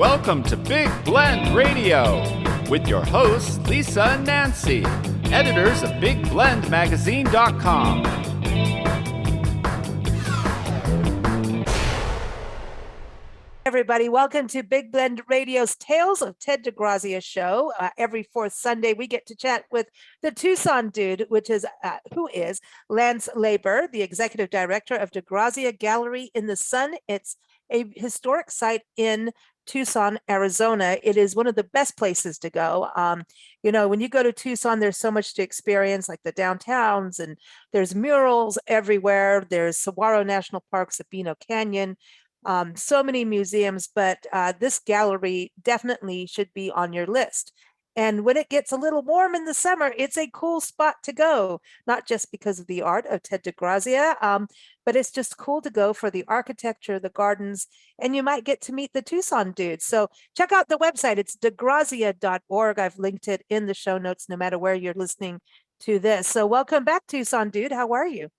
Welcome to Big Blend Radio with your hosts, Lisa and Nancy, editors of BigBlendMagazine.com. Everybody, welcome to Big Blend Radio's Tales of Ted DeGrazia show. Every fourth Sunday, we get to chat with the Tucson dude, who is Lance Laber, the executive director of DeGrazia Gallery in the Sun. It's a historic site in Tucson, Arizona. It is one of the best places to go. When you go to Tucson, there's so much to experience, like the downtowns, and there's murals everywhere. There's Saguaro National Park, Sabino Canyon, so many museums, but this gallery definitely should be on your list. And when it gets a little warm in the summer, it's a cool spot to go, not just because of the art of Ted DeGrazia, but it's just cool to go for the architecture, the gardens, and you might get to meet the Tucson dudes. So check out the website. It's DeGrazia.org. I've linked it in the show notes, no matter where you're listening to this. So welcome back, Tucson dude. How are you?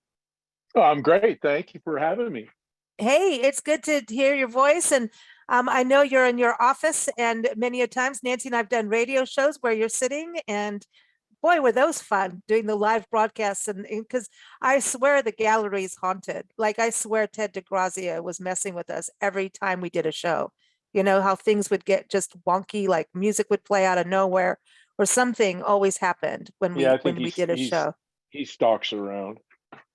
Oh, I'm great. Thank you for having me. Hey, it's good to hear your voice. And I know you're in your office, and many a times Nancy and I've done radio shows where you're sitting, and boy, were those fun doing the live broadcasts. And because I swear the gallery's haunted. Like, I swear Ted DeGrazia was messing with us every time we did a show. You know how things would get just wonky, like music would play out of nowhere, or something always happened when we did a show. He stalks around.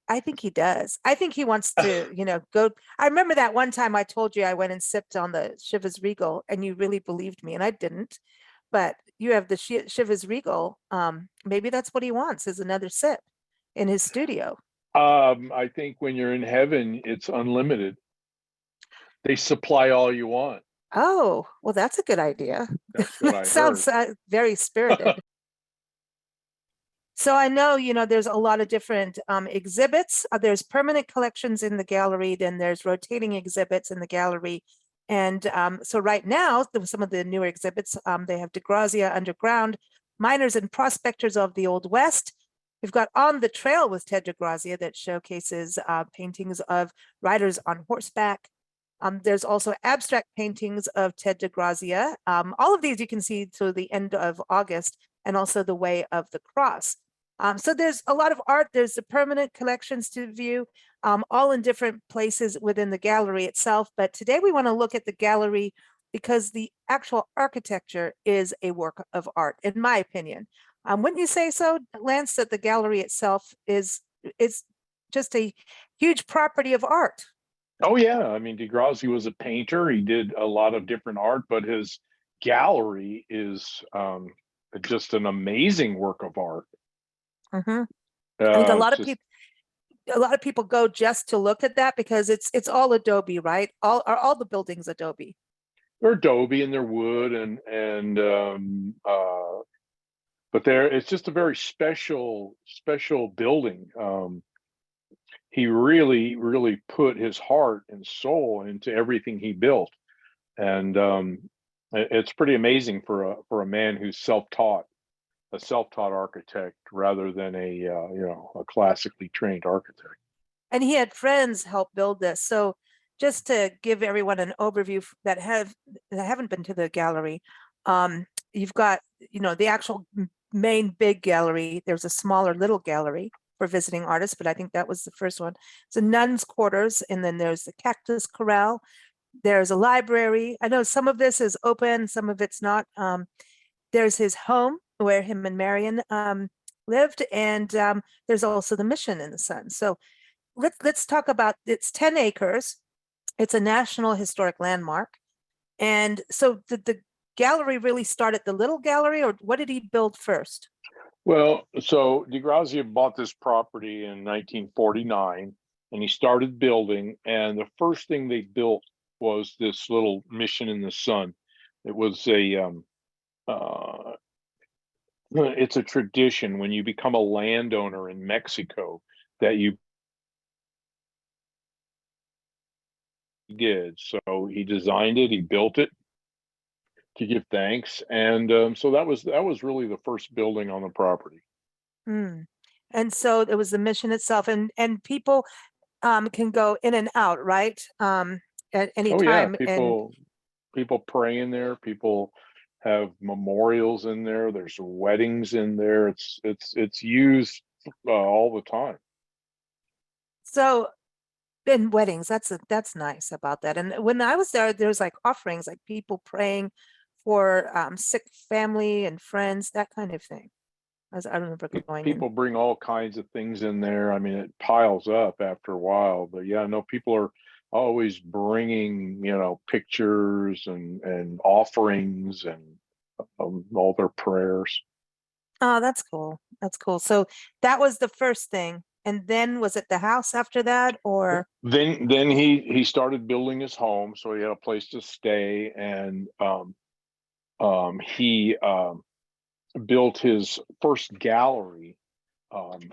I think he does. I think he wants to, go. I remember that one time I told you I went and sipped on the Chivas Regal, and you really believed me, and I didn't. But you have the Chivas Regal. Maybe that's what he wants, is another sip in his studio. I think when you're in heaven, it's unlimited. They supply all you want. Oh, well, that's a good idea. That's what I Sounds very spirited. So I know, there's a lot of different exhibits. There's permanent collections in the gallery, then there's rotating exhibits in the gallery. And so right now, some of the newer exhibits, they have DeGrazia Underground, Miners and Prospectors of the Old West. We've got On the Trail with Ted DeGrazia that showcases paintings of riders on horseback. There's also abstract paintings of Ted DeGrazia. All of these you can see through the end of August, and also The Way of the Cross. So there's a lot of art. There's the permanent collections to view, all in different places within the gallery itself. But today we want to look at the gallery because the actual architecture is a work of art, in my opinion. Wouldn't you say so, Lance, that the gallery itself is just a huge property of art? Oh, yeah. I mean, DeGrazia was a painter. He did a lot of different art, but his gallery is just an amazing work of art. Mm-hmm. I think a lot of people go just to look at that because it's all adobe, right? All the buildings adobe. They're adobe and they're wood but it's just a very special building. He really put his heart and soul into everything he built, and it's pretty amazing for a man who's self-taught architect rather than a classically trained architect. And he had friends help build this. So just to give everyone an overview that haven't been to the gallery, you've got the actual main big gallery. There's a smaller little gallery for visiting artists, but I think that was the first one. It's a nun's quarters, and then there's the Cactus Corral. There's a library. I know some of this is open, some of it's not. There's his home where him and Marion lived, and there's also the Mission in the Sun. So let's talk about, it's 10 acres. It's a National Historic Landmark. And so did the gallery really start at the little gallery, or what did he build first? Well, so DeGrazia bought this property in 1949, and he started building, and the first thing they built was this little Mission in the Sun. It was it's a tradition when you become a landowner in Mexico that you did. So he designed it, he built it to give thanks, and so that was really the first building on the property. And so it was the Mission itself, and people can go in and out, right? At any time. People people pray in there. People have memorials in there. There's weddings in there. It's used all the time. So in weddings, that's nice about that. And when I was there, there's like offerings, like people praying for sick family and friends, that kind of thing. As I remember going in. People bring all kinds of things in there. I mean, it piles up after a while, but yeah, no, people are always bringing, pictures and offerings and all their prayers. Oh, that's cool. That's cool. So that was the first thing. And then was it the house after that, or? Then he started building his home, so he had a place to stay, and he built his first gallery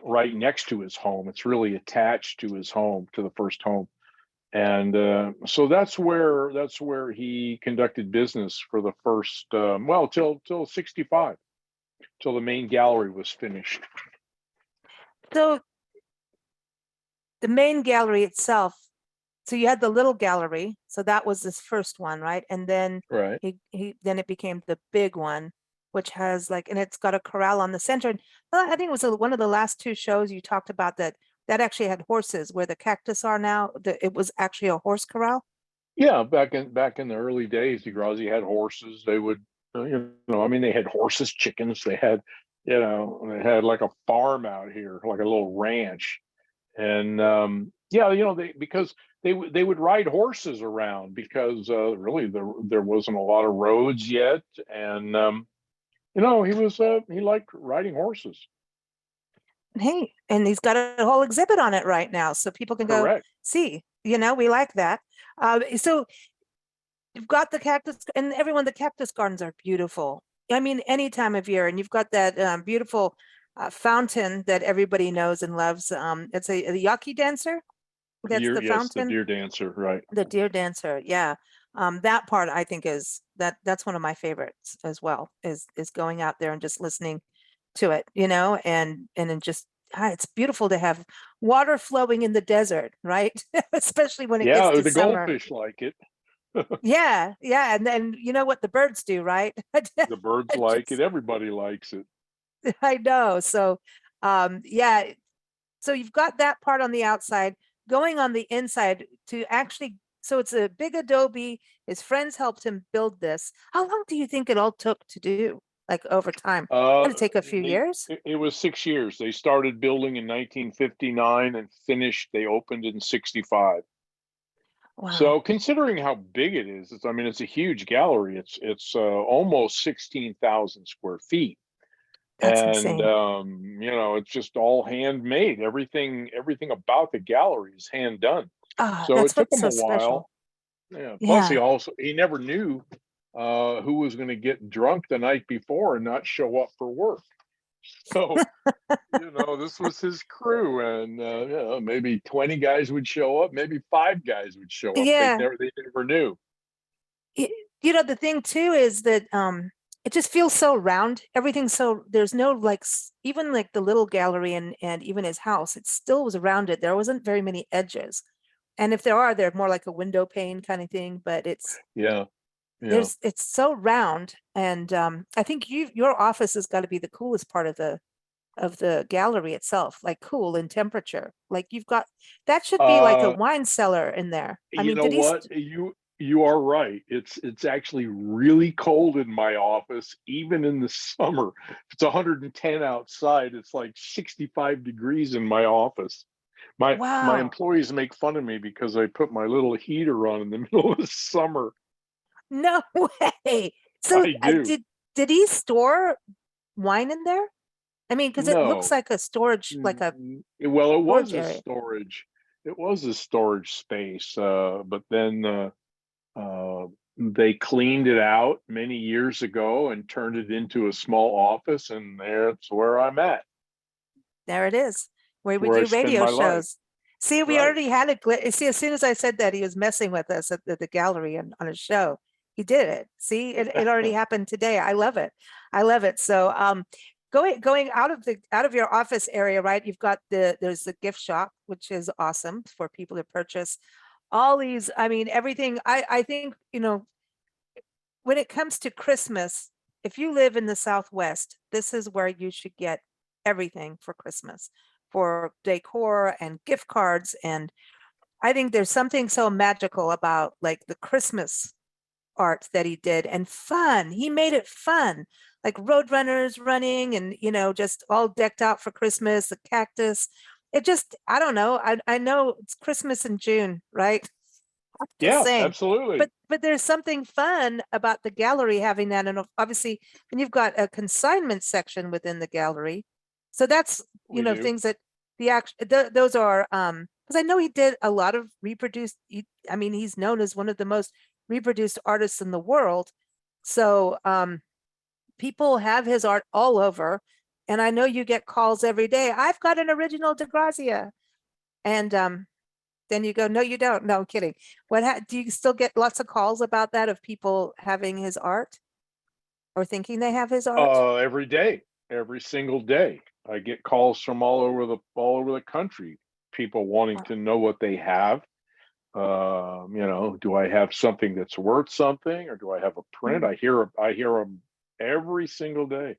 right next to his home. It's really attached to his home, to the first home, and so that's where he conducted business for the first till 65, till the main gallery was finished. So the main gallery itself, so you had the little gallery, so that was this first one, right? And then Right. then it became the big one, which has and it's got a corral on the center. And I think it was one of the last two shows you talked about that actually had horses, where the cactus are now. It was actually a horse corral. Yeah, back in the early days, DeGrazia had horses. They would, they had horses, chickens. They had, they had like a farm out here, like a little ranch, and because they would ride horses around, because really there wasn't a lot of roads yet, and he liked riding horses. Hey, and he's got a whole exhibit on it right now, so people can Correct. go see. We like that. So you've got the cactus, and the cactus gardens are beautiful. I mean, any time of year, and you've got that beautiful fountain that everybody knows and loves. It's a yaki dancer. That's the fountain. The deer dancer, right? The deer dancer, yeah. That part I think that's one of my favorites as well. Is going out there and just listening to it, and then just it's beautiful to have water flowing in the desert, right? Especially when it gets to the summer. goldfish like it. Yeah, and then you know what the birds do, right? The birds like it. Everybody likes it. I know. So, yeah. So you've got that part on the outside. Going on the inside to actually, so it's a big adobe. His friends helped him build this. How long do you think it all took to do? Like over time? Did it take a few years? It was 6 years. They started building in 1959 and finished. They opened in 65. Wow. So considering how big it is, it's a huge gallery. It's almost 16,000 square feet. That's And insane. it's just all handmade. Everything about the gallery is hand done. So That's it took what's him so a while. special. Yeah. Yeah. Plus he never knew who was going to get drunk the night before and not show up for work. So this was his crew, and maybe 20 guys would show up, maybe 5 guys would show up. Yeah. They never knew. The thing too is that it just feels so round. Everything's so, there's no even like the little gallery and even his house, it still was rounded. There wasn't very many edges. And if there are, they're more like a window pane kind of thing, but it's it's so round. And I think your office has got to be the coolest part of the gallery itself, like cool in temperature. Like you've got, that should be like a wine cellar in there. I mean, you know what? You are right. It's actually really cold in my office, even in the summer. It's 110 outside. It's like 65 degrees in my office. My employees make fun of me because I put my little heater on in the middle of the summer. No way. So I do. Did he store wine in there? I mean, because it looks No. like a storage, like a Well, it was storage a area. storage. It was a storage space, but then they cleaned it out many years ago and turned it into a small office, and that's where I'm at. There it is, where we Where I do spend radio my life. shows. See, we Right. already had a see, as soon as I said that, he was messing with us at the gallery and on a show. He did it. See, it already happened today. I love it. I love it. So going out of your office area, right? You've got there's the gift shop, which is awesome for people to purchase all these. I mean, everything. I think, when it comes to Christmas, if you live in the Southwest, this is where you should get everything for Christmas, for decor and gift cards. And I think there's something so magical about like the Christmas art that he did, and fun. He made it fun, like roadrunners running and, just all decked out for Christmas, the cactus. It just, I don't know. I know it's Christmas in June, right? I'm just Yeah, saying. absolutely. But there's something fun about the gallery having that. And obviously, and you've got a consignment section within the gallery. So that's, We do. things that those are, because I know he did a lot of reproduced, I mean, he's known as one of the most reproduced artists in the world. So people have his art all over. And I know you get calls every day. I've got an original DeGrazia. And then you go, no, you don't. No, I'm kidding. Do you still get lots of calls about that, of people having his art or thinking they have his art? Every day, every single day, I get calls from all over the country. People wanting to know what they have. Do I have something that's worth something, or do I have a print? I hear them every single day.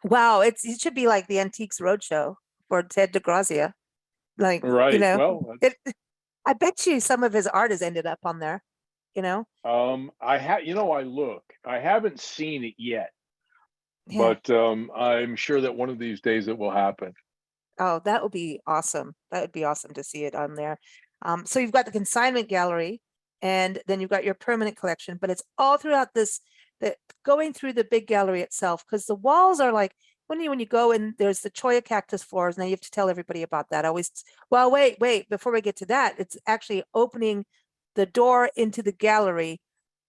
Wow, it should be like the Antiques Roadshow for Ted DeGrazia. Like, Right. Well, I bet you some of his art has ended up on there, I haven't seen it yet, Yeah. but I'm sure that one of these days it will happen. Oh, that would be awesome. That would be awesome to see it on there. So you've got the consignment gallery, and then you've got your permanent collection, but it's all throughout going through the big gallery itself, because the walls are like, when you go in, there's the cholla cactus floors. Now you have to tell everybody about that. Well, wait, before we get to that, it's actually opening the door into the gallery.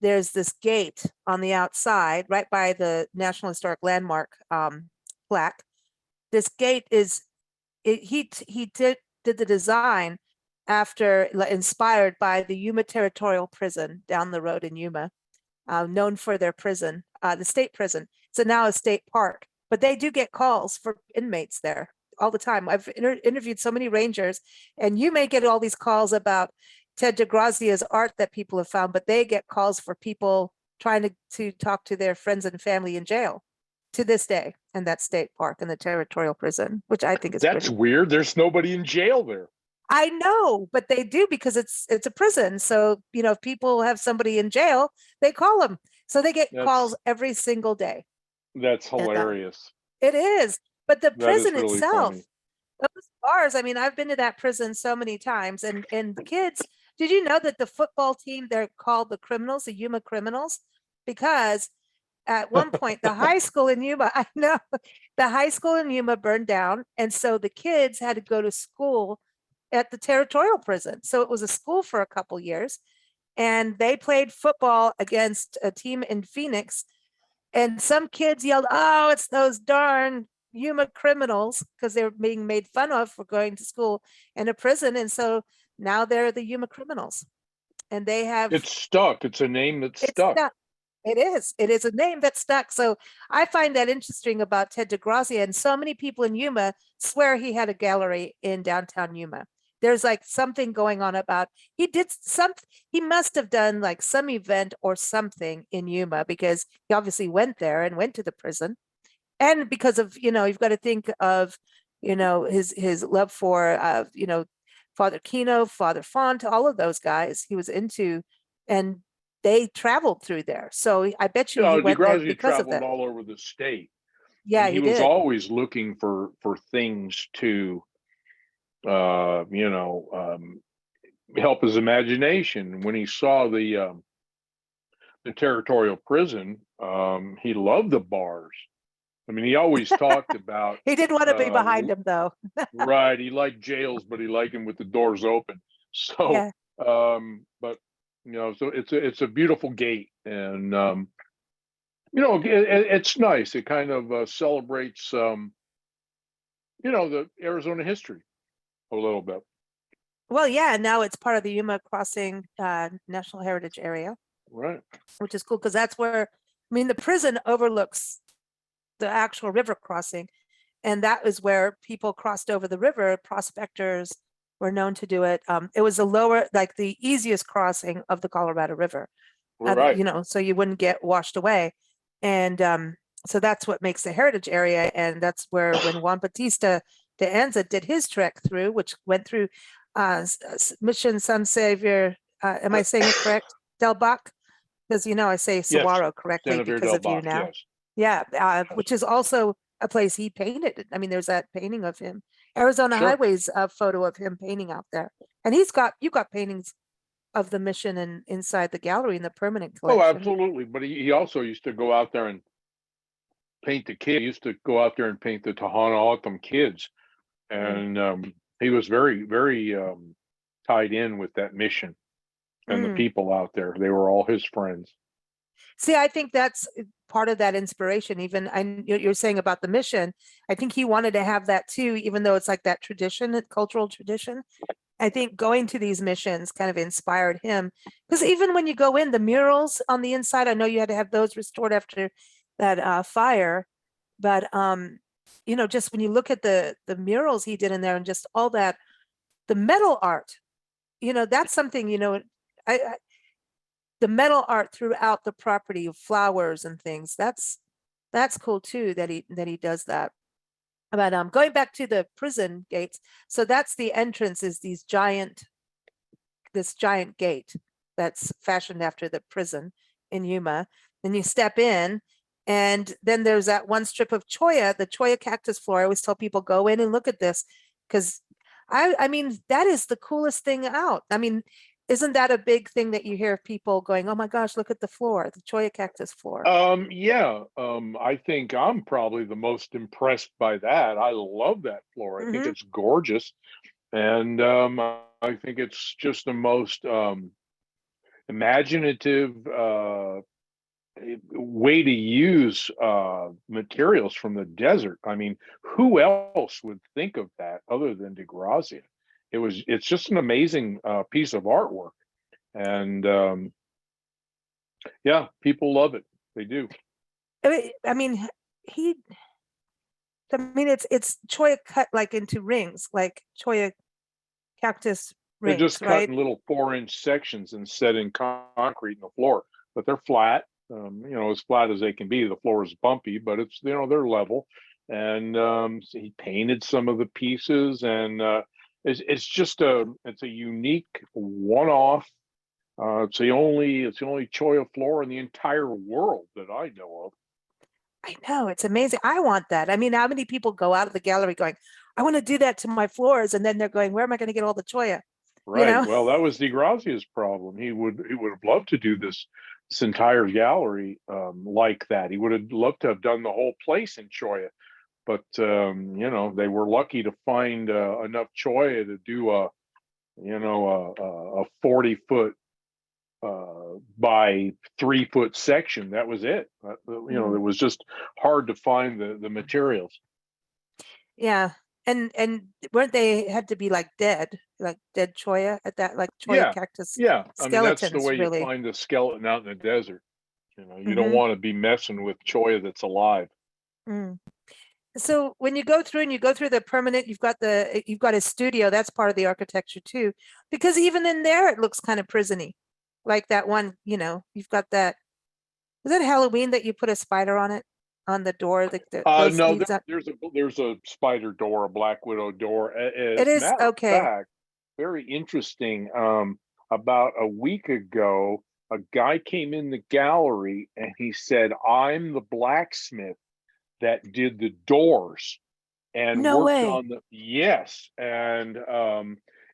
There's this gate on the outside, right by the National Historic Landmark plaque. This gate is, he did the design inspired by the Yuma Territorial Prison down the road in Yuma, known for their prison, the state prison. So now a state park, but they do get calls for inmates there all the time. I've interviewed so many rangers, and you may get all these calls about Ted DeGrazia's art that people have found, but they get calls for people trying to talk to their friends and family in jail to this day in that state park in the territorial prison, which I think is That's weird. There's nobody in jail there. I know, but they do, because it's a prison. So, if people have somebody in jail, they call them. So they get calls every single day. That's hilarious. It is. But the That prison is really itself, funny. those bars, I mean, I've been to that prison so many times, and the kids, did you know that the football team, they're called the Criminals, the Yuma Criminals? Because at one point, the high school in Yuma, I know, the high school in Yuma burned down. And so the kids had to go to school at the territorial prison. So it was a school for a couple years, and they played football against a team in Phoenix. And some kids yelled, "Oh, it's those darn Yuma Criminals," because they were being made fun of for going to school in a prison. And so now they're the Yuma Criminals, and they have, it's stuck. It's a name that's stuck. It is a name that stuck. So I find that interesting about Ted DeGrazia, and so many people in Yuma swear he had a gallery in downtown Yuma. There's like something going on about, he must have done like some event or something in Yuma, because he obviously went there and went to the prison. And because of, you've got to think of, his love for, Father Kino, Father Font, all of those guys he was into, and they traveled through there. So I bet you he went there DeGrazia because of traveled that. all over the state. Yeah, and he was did. always looking for things to help his imagination. When he saw the territorial prison, he loved the bars. I mean, he always talked about He didn't want to be behind him, though. right. He liked jails, but he liked them with the doors open. So, Yeah. but so it's a beautiful gate, and it's nice. It kind of celebrates the Arizona history a little bit. Well, yeah, now it's part of the Yuma Crossing National Heritage Area, Right. which is cool, because that's where, the prison overlooks the actual river crossing, and that is where people crossed over the river. Prospectors were known to do it. It was the easiest crossing of the Colorado River. Right. so you wouldn't get washed away. And so that's what makes the heritage area. And that's where when Juan Bautista de Anza did his trek through, which went through Mission San Xavier, am I saying it correct? Del Bac? Because, I say Yes. Saguaro correctly Xavier because del of you Bac, now. yes. Yeah, which is also a place he painted. I mean, there's that painting of him. Arizona Sure. Highway's a photo of him painting out there. And you've got paintings of the mission and inside the gallery in the permanent Oh, collection. absolutely. But he also used to go out there and paint the kids. He used to go out there and paint the Tohono O'odham kids. And he was very, very tied in with that mission and the people out there. They were all his friends. See, I think that's part of that inspiration. Even you're saying about the mission, I think he wanted to have that too, even though it's like that tradition, that cultural tradition. I think going to these missions kind of inspired him, because even when you go in, the murals on the inside, I know you had to have those restored after that fire, but just when you look at the murals he did in there and just all that, the metal art, that's something, the metal art throughout the property of flowers and things, that's cool too, that he does that. But going back to the prison gates, so that's the entrance, is this giant gate that's fashioned after the prison in Yuma. Then you step in, and then there's that one strip of cholla, the cholla cactus floor. I always tell people, go in and look at this, because I mean, that is the coolest thing out. I mean, isn't that a big thing that you hear people going, oh my gosh, look at the floor, the cholla cactus floor? Yeah. I think I'm probably the most impressed by that. I love that floor. I think it's gorgeous. And I think it's just the most imaginative way to use materials from the desert. I mean, who else would think of that other than DeGrazia? It's just an amazing piece of artwork. And yeah, people love it. They do. I mean, it's cholla cut like into rings, like cholla cactus They're rings, just right? cut in little 4-inch sections and set in concrete in the floor, but they're flat. As flat as they can be. The floor is bumpy, but it's they're level. And so he painted some of the pieces, and it's just a unique one-off. It's the only cholla floor in the entire world that I know of. I know, it's amazing. I want that. I mean, how many people go out of the gallery going, I want to do that to my floors, and then they're going, where am I going to get all the cholla? Right. Well, that was DeGrazia's problem. He would have loved to do this entire gallery like that. He would have loved to have done the whole place in cholla, but they were lucky to find enough cholla to do a 40-foot by 3-foot section. That was it. It was just hard to find the materials. Yeah. And weren't they had to be like dead cholla at that, like cholla cactus Yeah. I mean, that's the skeletons, way really. you find a skeleton out in the desert. You don't want to be messing with cholla that's alive. So when you go through the permanent, you've got a studio, that's part of the architecture too, because even in there it looks kind of prisony, like that one. You've got that. Was that Halloween that you put a spider on it, on the door? No, there's a spider door, a black widow door. It is Matter of okay. fact, very interesting. About a week ago, a guy came in the gallery and he said, "I'm the blacksmith that did the doors and No worked way. on the." Yes, and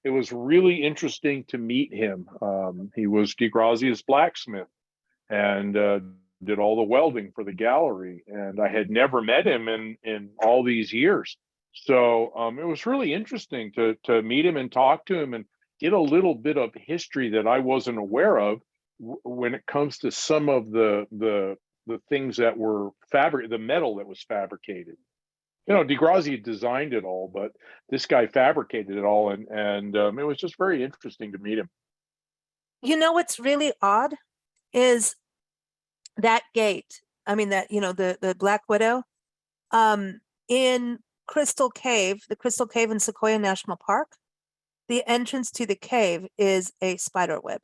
it was really interesting to meet him. He was DeGrazia's blacksmith, and did all the welding for the gallery. And I had never met him in all these years, so it was really interesting to meet him and talk to him and get a little bit of history that I wasn't aware of when it comes to some of the things that were the metal that was fabricated. DeGrazia designed it all, but this guy fabricated it all, and it was just very interesting to meet him. What's really odd is that gate. I mean, that the Black Widow, in the Crystal Cave in Sequoia National Park, the entrance to the cave is a spider web.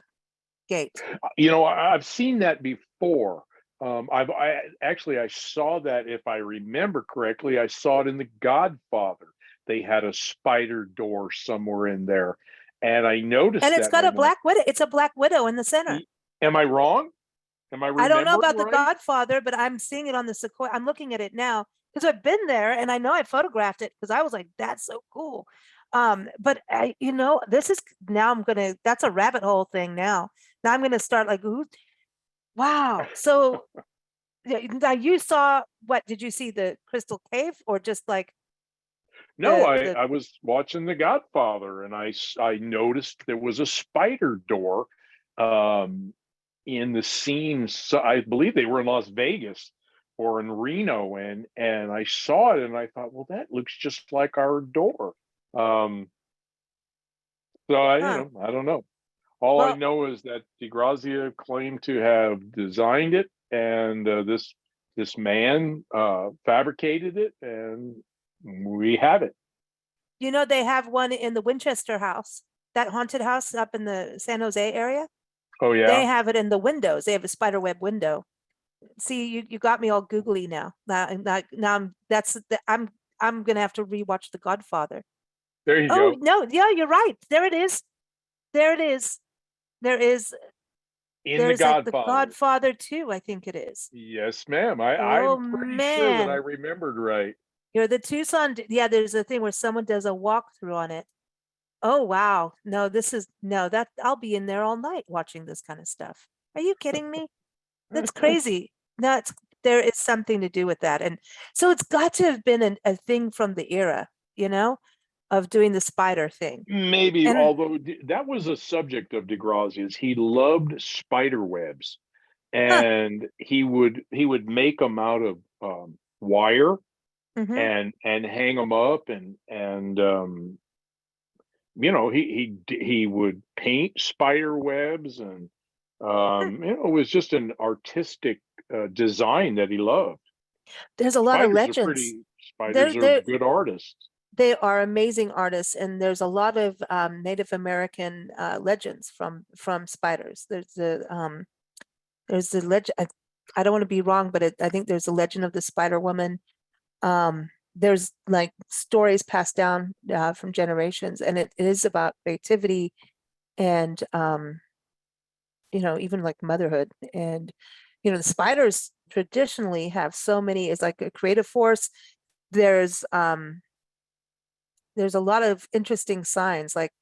gate. I've seen that before. I saw that, if I remember correctly, I saw it in The Godfather. They had a spider door somewhere in there, and I noticed And it's that. got a black widow. It's a black widow in the center. Am I wrong? Am I I don't know about remembering The right? Godfather, but I'm seeing it on the Sequoia. I'm looking at it now because I've been there and I know I photographed it because I was like, that's so cool. But this is now that's a rabbit hole thing now. Now I'm gonna start like, ooh, wow. So now you saw what? Did you see the Crystal Cave or just like No, the I was watching The Godfather, and I noticed there was a spider door in the scene. So I believe they were in Las Vegas or in Reno, and I saw it, and I thought, well, that looks just like our door. So I don't know. All I well, know is that DeGrazia claimed to have designed it, and this man fabricated it, and we have it. they have one in the Winchester house, that haunted house up in the San Jose area. Oh yeah. They have it in the windows. They have a spider web window. See, you got me all googly now. I'm gonna have to rewatch The Godfather. There you Oh go. no, yeah, you're right. There it is. There it is. There's The like The Godfather. Godfather 2, I think it is. Yes, ma'am. Oh I'm pretty sure that I man, remembered right. you're the Tucson. Yeah, there's a thing where someone does a walkthrough on it. Oh wow, no, that I'll be in there all night watching this kind of stuff. Are you kidding me? That's crazy. No, there is something to do with that. And so it's got to have been a thing from the era, of doing the spider thing. Maybe, And although that was a subject of DeGrazia's. He loved spider webs, and he would make them out of wire mhm. and hang them up, and he would paint spider webs, and it was just an artistic design that he loved. There's a lot of legends. Spiders are good artists. They are amazing artists, and there's a lot of Native American legends from spiders. There's the legend. I don't want to be wrong, but I think there's a legend of the Spider Woman. There's like stories passed down from generations, and it is about creativity and even like motherhood. And the spiders traditionally have so many. It's like a creative force. There's a lot of interesting signs, like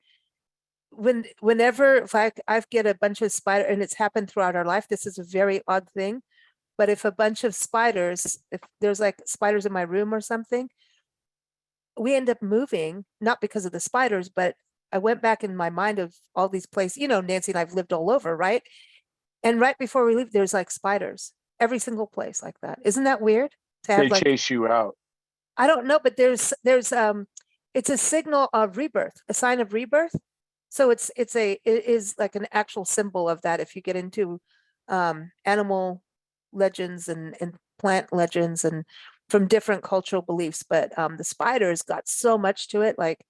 whenever if I get a bunch of spider, and it's happened throughout our life. This is a very odd thing, but if a bunch of spiders, if there's like spiders in my room or something, we end up moving, not because of the spiders, but I went back in my mind of all these places. Nancy and I've lived all over, right? And right before we leave, there's like spiders every single place like that. Isn't that weird to have They chase you out? I don't know, but there's it's a signal of rebirth, a sign of rebirth. So it is like an actual symbol of that. If you get into animal legends and plant legends and from different cultural beliefs, but the spiders got so much to it. Like,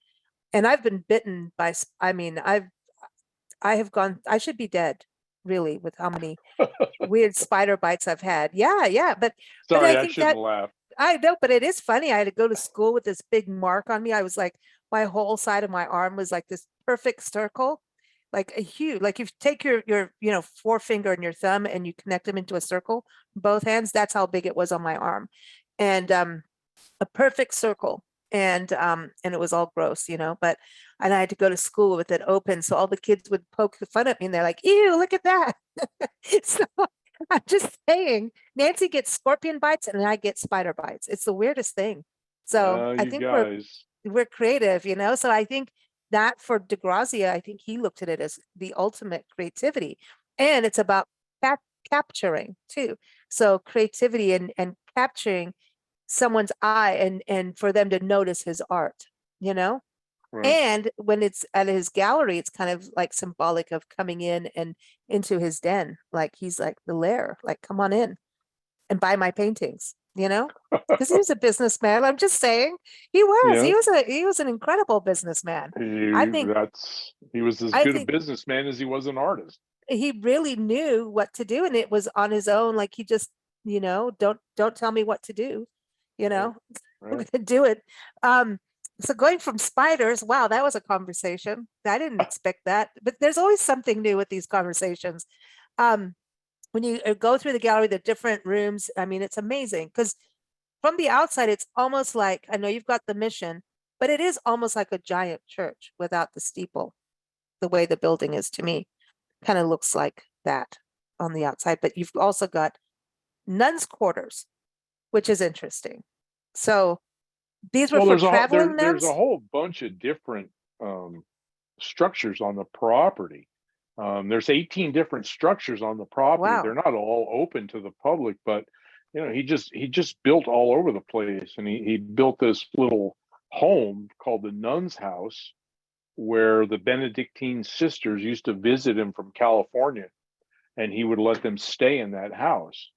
and I've been bitten by. I have gone. I should be dead, really, with how many weird spider bites I've had. Yeah, but Sorry, I I think shouldn't laugh. I know, but it is funny. I had to go to school with this big mark on me. I was like, my whole side of my arm was like this perfect circle, like a huge, like if you take your forefinger and your thumb and you connect them into a circle, both hands, that's how big it was on my arm. And a perfect circle. And it was all gross, but and I had to go to school with it open. So all the kids would poke fun at me and they're like, ew, look at that. So I'm just saying, Nancy gets scorpion bites and I get spider bites. It's the weirdest thing. So I You think guys. we're creative, So I think that for DeGrazia, I think he looked at it as the ultimate creativity, and it's about capturing too. So creativity and capturing someone's eye and for them to notice his art, Right. And when it's at his gallery, it's kind of like symbolic of coming in and into his den. Like he's like the lair, like, come on in and buy my paintings, because he was a businessman. I'm just saying he was. Yeah. He was an incredible businessman. He I think was as good a businessman as he was an artist. he really knew what to do, and it was on his own. Like he just, don't tell me what to do, you Right, know, I'm right. gonna do it. Um, so going from spiders, wow, that was a conversation. I didn't expect that, but there's always something new with these conversations. Um, when you go through the gallery, the different rooms, I mean, it's amazing because from the outside, it's almost like, I know you've got the mission, but it is almost like a giant church without the steeple, the way the building is to me. Kind of looks like that on the outside, but you've also got nuns' quarters, which is interesting. So these were Well, for there traveling there's a nuns? whole bunch of different um, structures on the property. There's 18 different structures on the property. They're Wow. not all open to the public, but he just built all over the place, and he built this little home called the Nuns House, where the Benedictine sisters used to visit him from California, and he would let them stay in that house.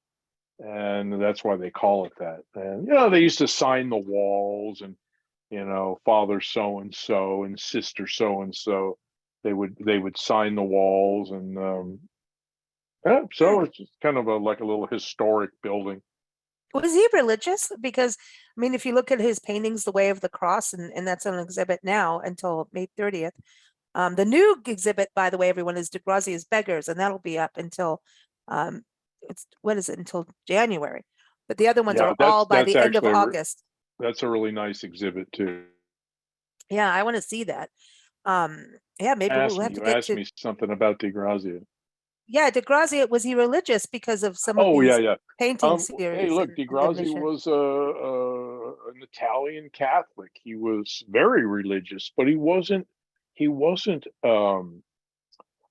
And that's why they call it that. And they used to sign the walls, and father so and so and sister so and so. They would sign the walls, and yeah, Hmm. so it's just kind of like a little historic building. Was he religious? Because, I mean, if you look at his paintings, The Way of the Cross, and that's on exhibit now until May 30th. The new exhibit, by the way, everyone, is DeGrazia's Beggars, and that'll be up until, um, what is it, until January. But the other ones Yeah, are that's all by that's the end of actually August. that's a really nice exhibit too. Yeah, I want to see that. Um, yeah, maybe we'll Ask have me, to you get asked to, me something about DeGrazia. yeah, DeGrazia, was he religious because of some of Oh yeah, these yeah. painting Hey, series look, and the DeGrazia mission? was an Italian Catholic. He was very religious, but he wasn't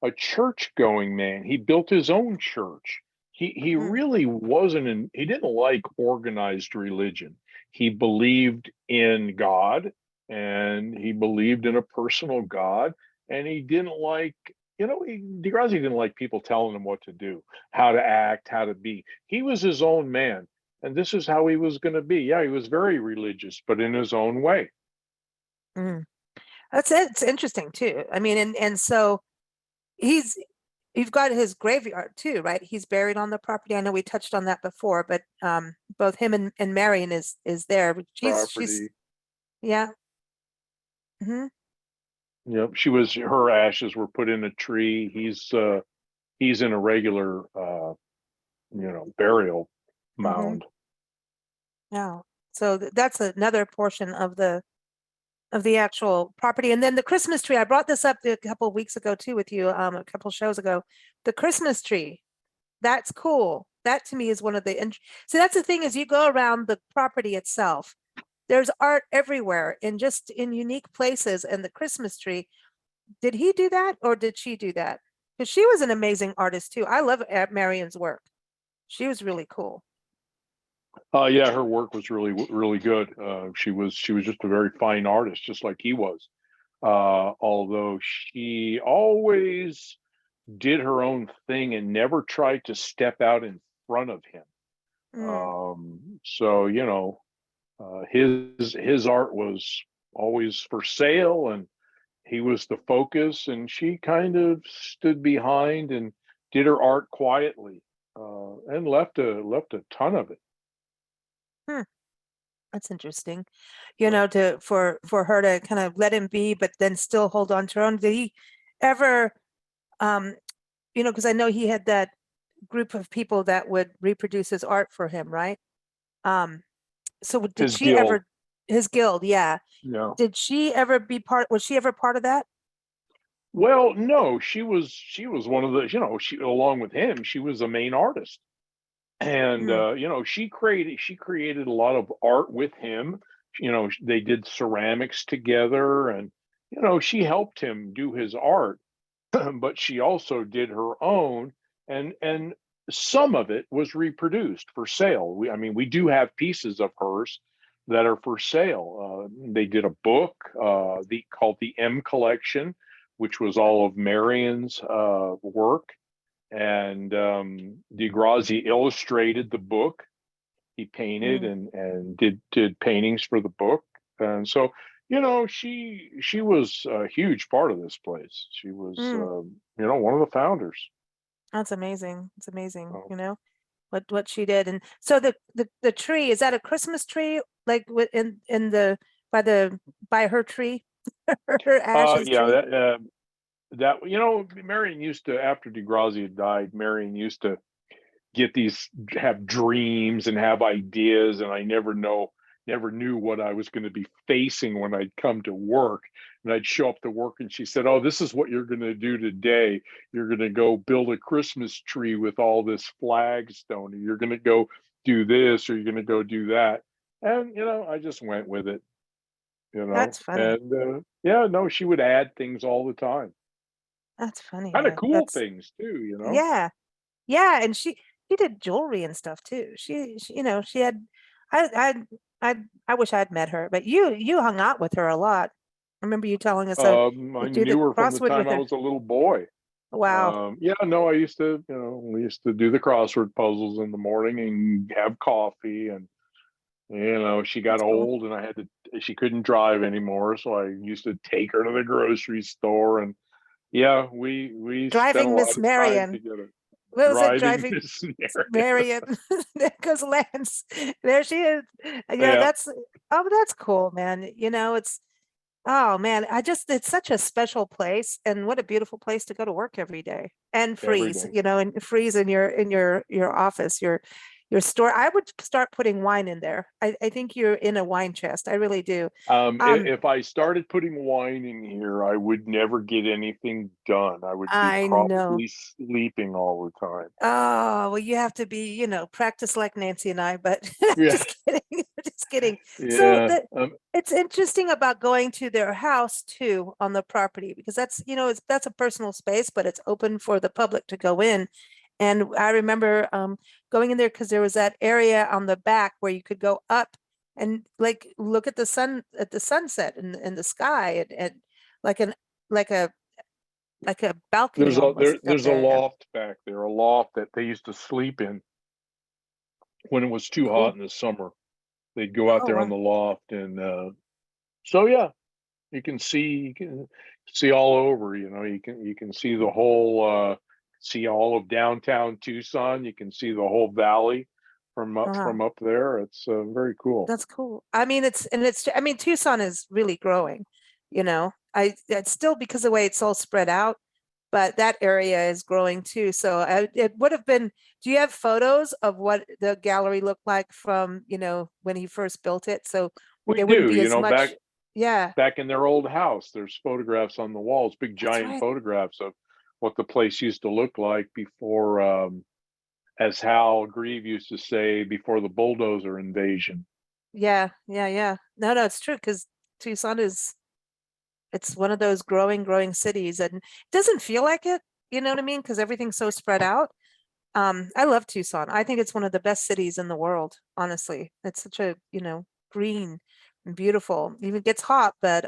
a church going man. He built his own church. He Mm, really wasn't he didn't like organized religion. He believed in God, and he believed in a personal God, and he didn't like DeGrazia didn't like people telling him what to do, how to act, how to be. He was his own man, and this is how he was going to be. Yeah, he was very religious, but in his own way. mm. That's it. It's interesting too. I mean, and so he's you've got his graveyard too, right? He's buried on the property. I know we touched on that before, but both him and Marion is there. She's Property. yeah. Hmm. Yep, her ashes were put in a tree. He's in a regular burial Hmm. mound. Yeah. So that's another portion of the actual property. And then the Christmas tree. I brought this up a couple of weeks ago too with you, a couple shows ago. The Christmas tree. That's cool. That to me is one of the so that's the thing is you go around the property itself. There's art everywhere in just in unique places. And the Christmas tree, did he do that or did she do that? Because she was an amazing artist too. I love Marion's work. She was really cool. Yeah, her work was really really good. She was just a very fine artist, just like he was. Although she always did her own thing and never tried to step out in front of him. Mm, So his art was always for sale, and he was the focus, and she kind of stood behind and did her art quietly, and left a ton of it. hmm, that's interesting. To for her to kind of let him be, but then still hold on to her own. Did he ever, um, because I know he had that group of people that would reproduce his art for him, right? Um, so did His she guild, ever, his guild, yeah. you know. Did she ever be was she ever part of that? Well, no, she was one of the, she, along with him, she was the main artist. And Mm, she created a lot of art with him. They did ceramics together, and she helped him do his art. But she also did her own, and some of it was reproduced for sale. I mean, we do have pieces of hers that are for sale. They did a book, called the M Collection, which was all of Marion's work, and DeGrazia illustrated the book. He painted mm, and did paintings for the book, and so she was a huge part of this place. She was mm. one of the founders. That's amazing. It's amazing, So, you know, what she did. And so the tree, is that a Christmas tree? Like in the by the by her tree, her ashes yeah, tree? that Marion used to, after DeGrazia died, Marion used to get these, have dreams and have ideas, and I never knew what I was going to be facing when I'd come to work. And I'd show up to work and she said, "Oh, this is what you're going to do today. You're going to go build a Christmas tree with all this flagstone, or you're going to go do this, or you're going to go do that." And I just went with it. That's funny. And yeah, no, she would add things all the time, That's funny. kind of Yeah. cool things too. Yeah. Yeah, and she did jewelry and stuff too. She she had I I wish I'd met her, but you hung out with her a lot. I remember you telling us I you do the knew her from the crossword time with I her. was a little boy. Wow. Yeah, no, I used to, we used to do the crossword puzzles in the morning and have coffee. And, she got That's cool. old and she couldn't drive anymore. So I used to take her to the grocery store. And yeah, we spent a Driving lot Miss of time Marion. together. What was it? Driving Driving Miss Mary. Marion. There goes Lance. There she is. Yeah, Yeah, that's cool, man. It's oh man, it's such a special place, and what a beautiful place to go to work every day and every freeze, day. and freeze in your office, your store. I would start putting wine in there. I think you're in a wine chest. I really do. Um, If I started putting wine in here, I would never get anything done. I would be I know. probably sleeping all the time. Oh, well, you have to be, practice like Nancy and I, but Yeah, just kidding. Just kidding. So yeah. it's interesting about going to their house too on the property because that's a personal space, but it's open for the public to go in. And I remember going in there because there was that area on the back where you could go up and like look at the sunset in the sky and like an like a like a balcony almost up There's a there. loft back there, a loft that they used to sleep in when it was too hot Cool. in the summer. They'd go out Oh, there on wow. the loft, and so yeah, you can see all over. You can see the whole, see all of downtown Tucson. You can see the whole valley Wow. from up there. It's very cool. That's cool. I mean, I mean, Tucson is really growing, it's still because of the way it's all spread out, but that area is growing too. So it would have been, do you have photos of what the gallery looked like from, when he first built it? So We there wouldn't do, be as back much. Yeah, in their old house. There's photographs on the walls, big that's giant right. photographs of what the place used to look like before, as Hal Grieve used to say, before the bulldozer invasion. Yeah, yeah, yeah. No, no, it's true because Tucson it's one of those growing cities and it doesn't feel like it, you know what I mean? Because everything's so spread out. I love Tucson. I think it's one of the best cities in the world, honestly. It's such a, green and beautiful. Even gets hot, but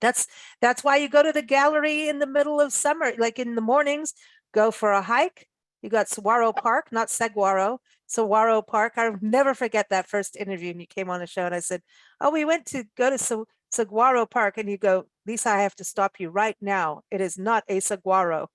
that's that's why you go to the gallery in the middle of summer, like in the mornings, go for a hike. You got Saguaro Park, not Saguaro, Saguaro Park. I'll never forget that first interview and you came on the show and I said, "Oh, we went to go to Saguaro Park." And you go, "Lisa, I have to stop you right now. It is not a saguaro."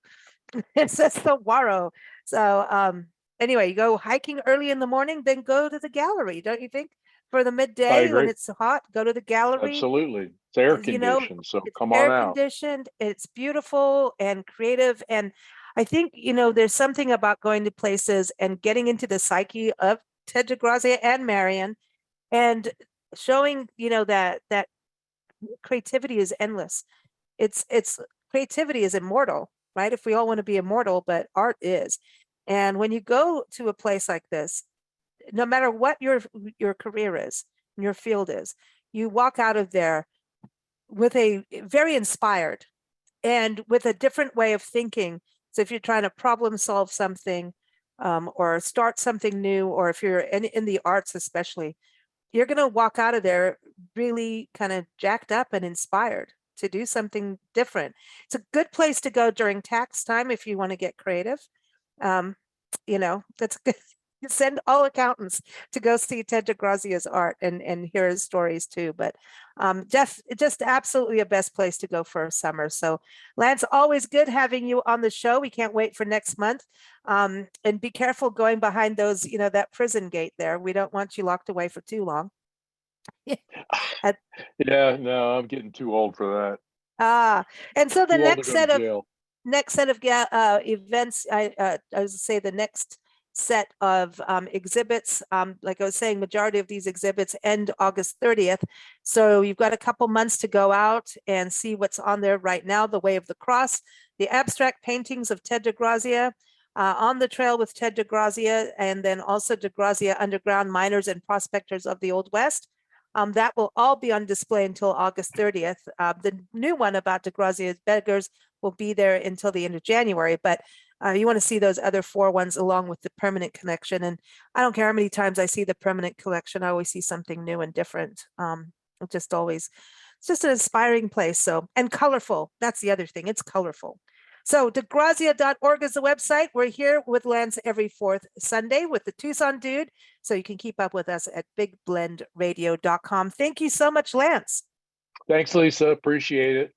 It's a saguaro. So anyway, you go hiking early in the morning, then go to the gallery, don't you think? For the I midday when agree. it's hot, go to the gallery. Absolutely. It's air You know, conditioned, so it's come on air out. conditioned, it's beautiful and creative. And I think, there's something about going to places and getting into the psyche of Ted DeGrazia and Marion and showing, that creativity is endless. It's creativity is immortal, right? If we all want to be immortal, but art is. And when you go to a place like this, no matter what your career is, your field is, you walk out of there with a very inspired and with a different way of thinking. So if you're trying to problem solve something or start something new, or if you're in the arts especially, you're going to walk out of there really kind of jacked up and inspired to do something different. It's a good place to go during tax time if you want to get creative. Um, that's good. send all accountants to go see Ted DeGrazia's art and hear his stories too. But just absolutely a best place to go for a summer. So Lance, always good having you on the show. We can't wait for next month. And be careful going behind those, that prison gate there. We don't want you locked away for too long. Yeah, no, I'm getting too old for that. And so the Too old to go to jail. next set of events, I would say the next set of exhibits, like I was saying, majority of these exhibits end August 30th. So you've got a couple months to go out and see what's on there right now. The Way of the Cross, the abstract paintings of Ted DeGrazia, On the Trail with Ted DeGrazia, and then also DeGrazia Underground, Miners and Prospectors of the Old West. That will all be on display until August 30th. The new one about DeGrazia's Beggars will be there until the end of January, but you want to see those other 4 ones along with the permanent collection. And I don't care how many times I see the permanent collection, I always see something new and different. It's just an inspiring place. So, and colorful. That's the other thing. It's colorful. So DeGrazia.org is the website. We're here with Lance every 4th Sunday with the Tucson Dude. So you can keep up with us at bigblendradio.com. Thank you so much, Lance. Thanks, Lisa. Appreciate it.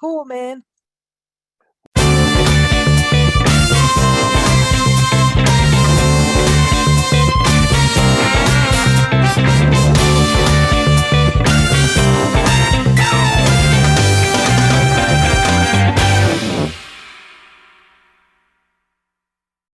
Cool, man.